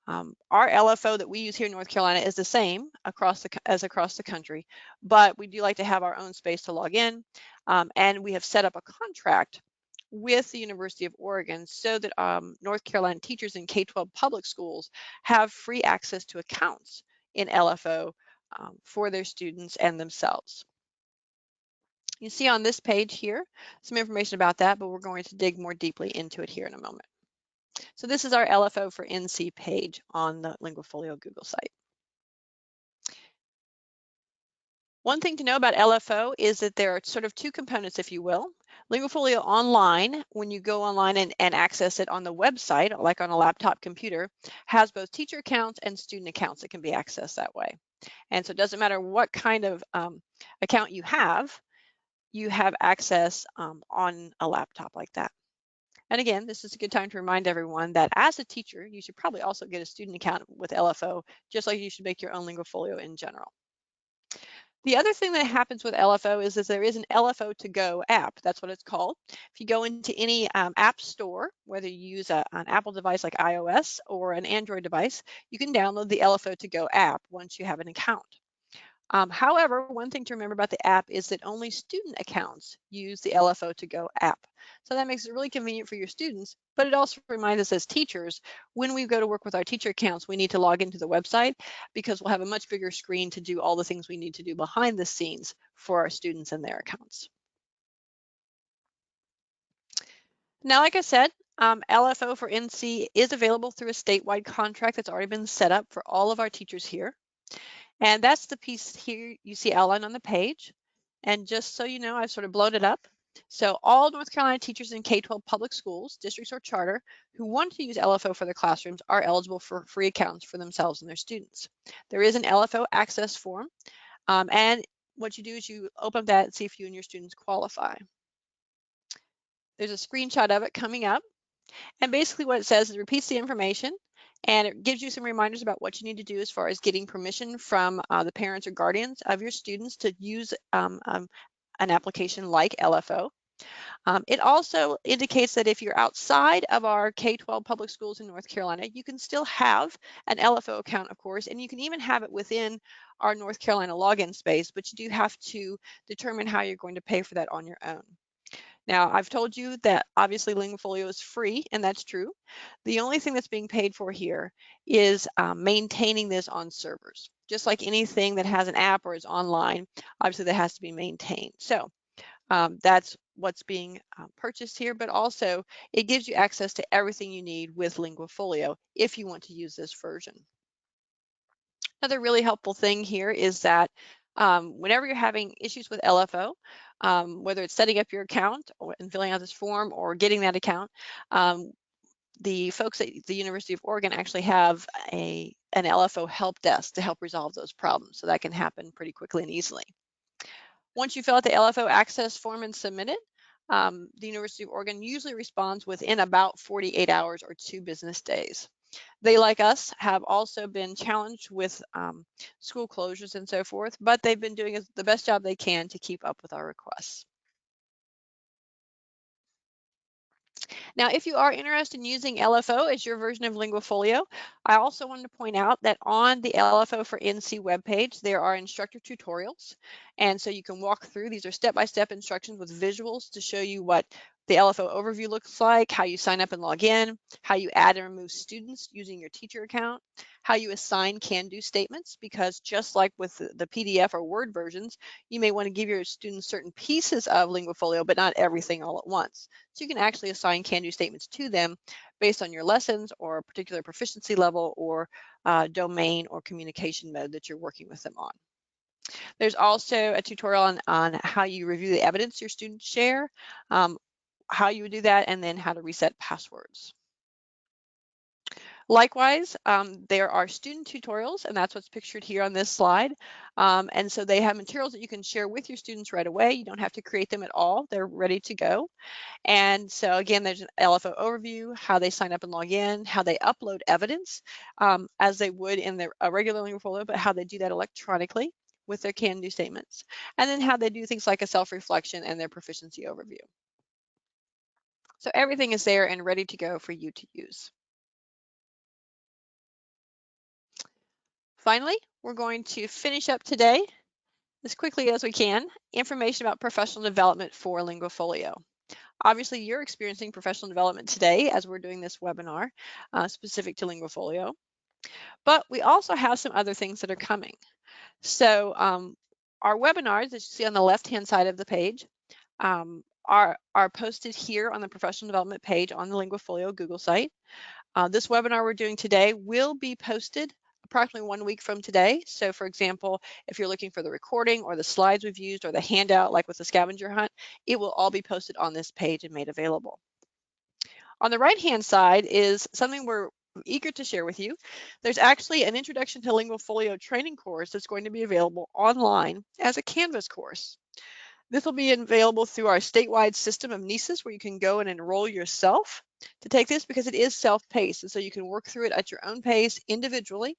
Our LFO that we use here in North Carolina is the same across the country, but we do like to have our own space to log in, and we have set up a contract with the University of Oregon so that North Carolina teachers in K-12 public schools have free access to accounts in LFO for their students and themselves. You see on this page here some information about that, but we're going to dig more deeply into it here in a moment. So this is our LFO for NC page on the LinguaFolio Google site. One thing to know about LFO is that there are sort of two components, if you will. LinguaFolio Online, when you go online and access it on the website, like on a laptop computer, has both teacher accounts and student accounts that can be accessed that way. And so it doesn't matter what kind of account you have access on a laptop like that. And again, this is a good time to remind everyone that as a teacher, you should probably also get a student account with LFO, just like you should make your own LinguaFolio in general. The other thing that happens with LFO is that there is an LFO to go app. That's what it's called. If you go into any app store, whether you use an Apple device like iOS or an Android device, you can download the LFO to go app once you have an account. However, one thing to remember about the app is that only student accounts use the LFO to go app. So that makes it really convenient for your students, but it also reminds us as teachers, when we go to work with our teacher accounts, we need to log into the website because we'll have a much bigger screen to do all the things we need to do behind the scenes for our students and their accounts. Now, like I said, LFO for NC is available through a statewide contract that's already been set up for all of our teachers here. And that's the piece here you see outlined on the page. And just so you know, I've sort of blown it up. So all North Carolina teachers in K-12 public schools, districts or charter, who want to use LFO for their classrooms are eligible for free accounts for themselves and their students. There is an LFO access form. And what you do is you open that and see if you and your students qualify. There's a screenshot of it coming up. And basically what it says is it repeats the information and it gives you some reminders about what you need to do as far as getting permission from the parents or guardians of your students to use an application like LFO. It also indicates that if you're outside of our K-12 public schools in North Carolina, you can still have an LFO account, of course, and you can even have it within our North Carolina login space, but you do have to determine how you're going to pay for that on your own. Now, I've told you that obviously LinguaFolio is free, and that's true. The only thing that's being paid for here is maintaining this on servers. Just like anything that has an app or is online, obviously that has to be maintained. So that's what's being purchased here, but also it gives you access to everything you need with LinguaFolio if you want to use this version. Another really helpful thing here is that whenever you're having issues with LFO, whether it's setting up your account and filling out this form or getting that account, the folks at the University of Oregon actually have an LFO help desk to help resolve those problems. So that can happen pretty quickly and easily. Once you fill out the LFO access form and submit it, the University of Oregon usually responds within about 48 hours or 2 business days. They, like us, have also been challenged with school closures and so forth, but they've been doing the best job they can to keep up with our requests. Now, if you are interested in using LFO as your version of LinguaFolio, I also wanted to point out that on the LFO for NC webpage, there are instructor tutorials. And so you can walk through, these are step-by-step instructions with visuals to show you what the LFO overview looks like, how you sign up and log in, how you add and remove students using your teacher account, how you assign can-do statements, because just like with the PDF or Word versions, you may want to give your students certain pieces of LinguaFolio, but not everything all at once. So you can actually assign can-do statements to them based on your lessons or a particular proficiency level or domain or communication mode that you're working with them on. There's also a tutorial on how you review the evidence your students share, how you would do that, and then how to reset passwords. Likewise, there are student tutorials, and that's what's pictured here on this slide. And so they have materials that you can share with your students right away. You don't have to create them at all. They're ready to go. And so again, there's an LFO overview, how they sign up and log in, how they upload evidence as they would in their regular LinguaFolio, but how they do that electronically with their can-do statements. And then how they do things like a self-reflection and their proficiency overview. So everything is there and ready to go for you to use. Finally, we're going to finish up today as quickly as we can, information about professional development for LinguaFolio. Obviously, you're experiencing professional development today as we're doing this webinar specific to LinguaFolio, but we also have some other things that are coming. So Our webinars, as you see on the left-hand side of the page, are posted here on the professional development page on the LinguaFolio Google site. This webinar we're doing today will be posted approximately 1 week from today. So for example, if you're looking for the recording or the slides we've used or the handout like with the scavenger hunt, it will all be posted on this page and made available. On the right-hand side is something we're eager to share with you. There's actually an Introduction to LinguaFolio training course that's going to be available online as a Canvas course. This will be available through our statewide system of NISAs, where you can go and enroll yourself to take this because it is self-paced, and so you can work through it at your own pace individually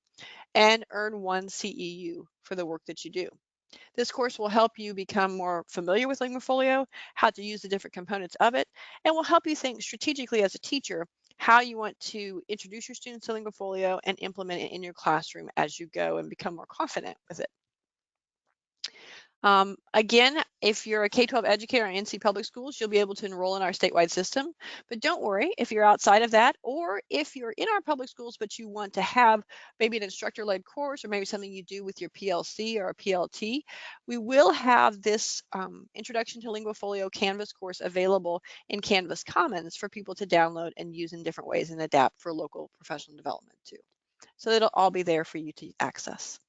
and earn 1 CEU for the work that you do. This course will help you become more familiar with LinguaFolio, how to use the different components of it, and will help you think strategically as a teacher how you want to introduce your students to LinguaFolio and implement it in your classroom as you go and become more confident with it. Again, if you're a K-12 educator in NC Public Schools, you'll be able to enroll in our statewide system. But don't worry, if you're outside of that, or if you're in our public schools, but you want to have maybe an instructor-led course or maybe something you do with your PLC or a PLT, we will have this Introduction to LinguaFolio Canvas course available in Canvas Commons for people to download and use in different ways and adapt for local professional development too. So it'll all be there for you to access.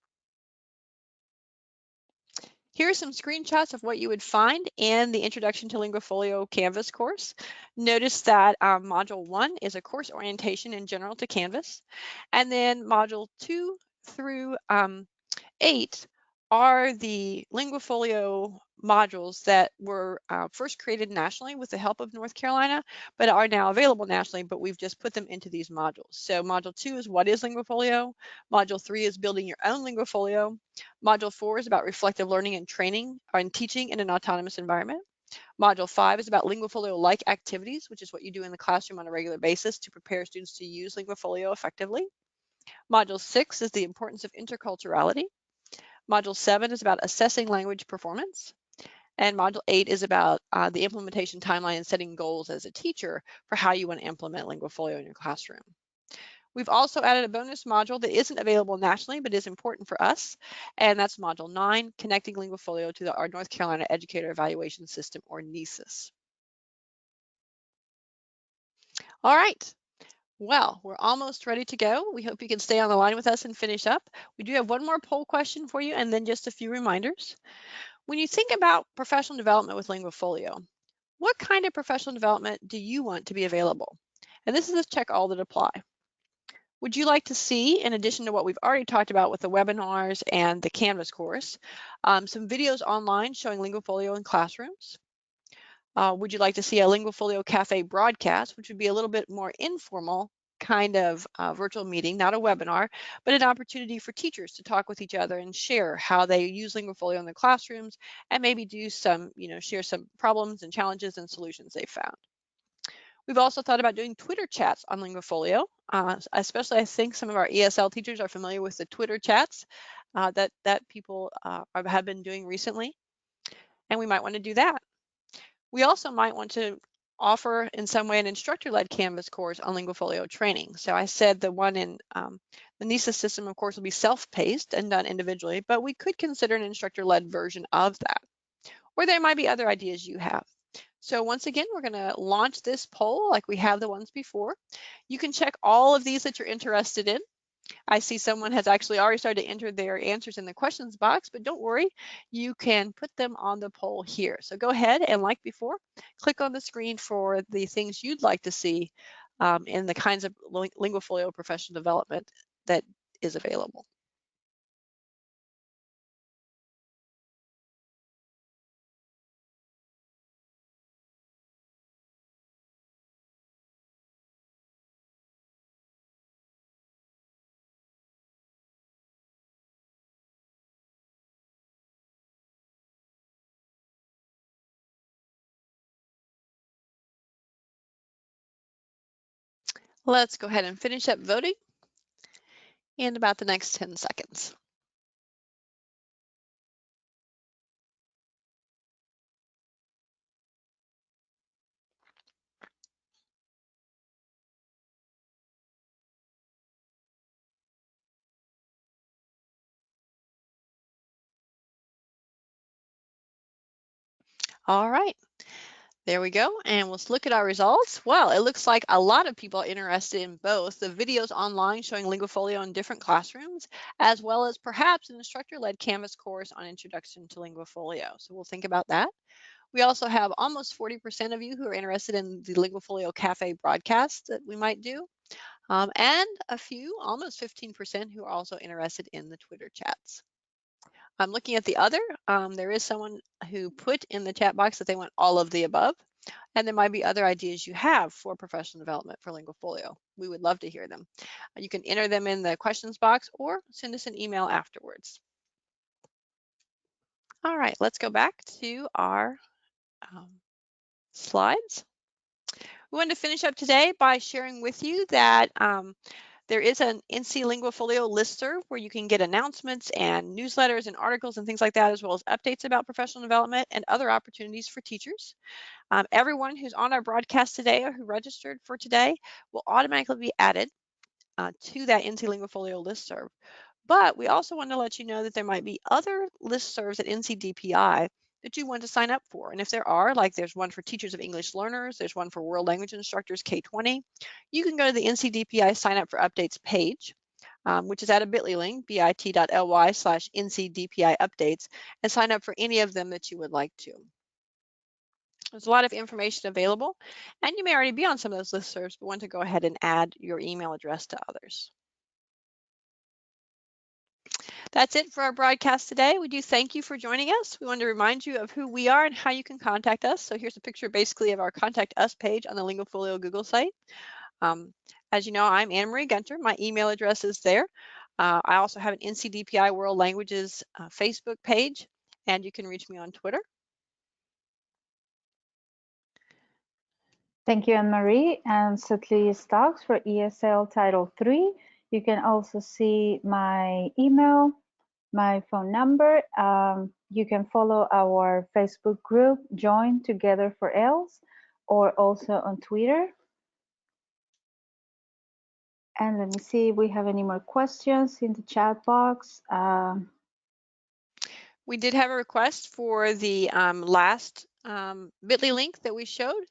Here are some screenshots of what you would find in the Introduction to LinguaFolio Canvas course. Notice that Module 1 is a course orientation in general to Canvas, and then Module 2 through 8 are the LinguaFolio modules that were first created nationally with the help of North Carolina, but are now available nationally, but we've just put them into these modules. So Module 2 is what is LinguaFolio? Module 3 is building your own LinguaFolio. Module 4 is about reflective learning and training and teaching in an autonomous environment. Module 5 is about LinguaFolio-like activities, which is what you do in the classroom on a regular basis to prepare students to use LinguaFolio effectively. Module 6 is the importance of interculturality. Module 7 is about assessing language performance. And Module 8 is about the implementation timeline and setting goals as a teacher for how you want to implement LinguaFolio in your classroom. We've also added a bonus module that isn't available nationally, but is important for us, and that's Module 9, Connecting LinguaFolio to our North Carolina Educator Evaluation System, or NESYS. All right. Well, we're almost ready to go. We hope you can stay on the line with us and finish up. We do have one more poll question for you and then just a few reminders. When you think about professional development with LinguaFolio, what kind of professional development do you want to be available? And this is a check all that apply. Would you like to see, in addition to what we've already talked about with the webinars and the Canvas course, some videos online showing LinguaFolio in classrooms? Would you like to see a LinguaFolio Cafe broadcast, which would be a little bit more informal kind of virtual meeting, not a webinar, but an opportunity for teachers to talk with each other and share how they use LinguaFolio in their classrooms and maybe do some, share some problems and challenges and solutions they've found. We've also thought about doing Twitter chats on LinguaFolio, especially I think some of our ESL teachers are familiar with the Twitter chats that people have been doing recently, and we might want to do that. We also might want to offer in some way an instructor-led Canvas course on LinguaFolio training. So I said the one in the NISA system, of course, will be self-paced and done individually, but we could consider an instructor-led version of that. Or there might be other ideas you have. So once again, we're going to launch this poll like we have the ones before. You can check all of these that you're interested in. I see someone has actually already started to enter their answers in the questions box, but don't worry, you can put them on the poll here. So go ahead and, like before, click on the screen for the things you'd like to see in the kinds of LinguaFolio professional development that is available. Let's go ahead and finish up voting in about the next 10 seconds. All right. There we go, and let's look at our results. Well, it looks like a lot of people are interested in both the videos online showing LinguaFolio in different classrooms, as well as perhaps an instructor-led Canvas course on Introduction to LinguaFolio. So we'll think about that. We also have almost 40% of you who are interested in the LinguaFolio Cafe broadcast that we might do, and a few, almost 15%, who are also interested in the Twitter chats. I'm looking at the other. There is someone who put in the chat box that they want all of the above, and there might be other ideas you have for professional development for LinguaFolio. We would love to hear them. You can enter them in the questions box or send us an email afterwards. All right, let's go back to our slides. We wanted to finish up today by sharing with you that there is an NC LinguaFolio listserv where you can get announcements and newsletters and articles and things like that, as well as updates about professional development and other opportunities for teachers. Everyone who's on our broadcast today or who registered for today will automatically be added to that NC LinguaFolio listserv. But we also want to let you know that there might be other listservs at NCDPI that you want to sign up for. And if there are, like there's one for teachers of English learners, there's one for world language instructors K20, you can go to the NCDPI sign up for updates page, which is at a bit.ly link, bit.ly/NCDPI updates, and sign up for any of them that you would like to. There's a lot of information available, and you may already be on some of those listservs, but want to go ahead and add your email address to others. That's it for our broadcast today. We do thank you for joining us. We want to remind you of who we are and how you can contact us. So here's a picture basically of our Contact Us page on the LinguaFolio Google site. As you know, I'm Anne Marie Gunter. My email address is there. I also have an NCDPI World Languages Facebook page, and you can reach me on Twitter. Thank you, Anne-Marie. And Sutli Stocks for ESL Title 3. You can also see my email, my phone number. You can follow our Facebook group, Join Together for ELS, or also on Twitter. And let me see if we have any more questions in the chat box. We did have a request for the last bit.ly link that we showed.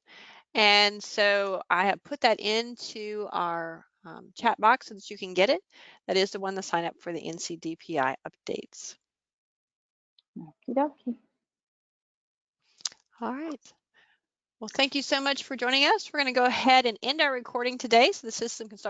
And so I have put that into our chat box so that you can get it. That is the one to sign up for the NCDPI updates. Okie dokie. All right. Well, thank you so much for joining us. We're going to go ahead and end our recording today so the system can start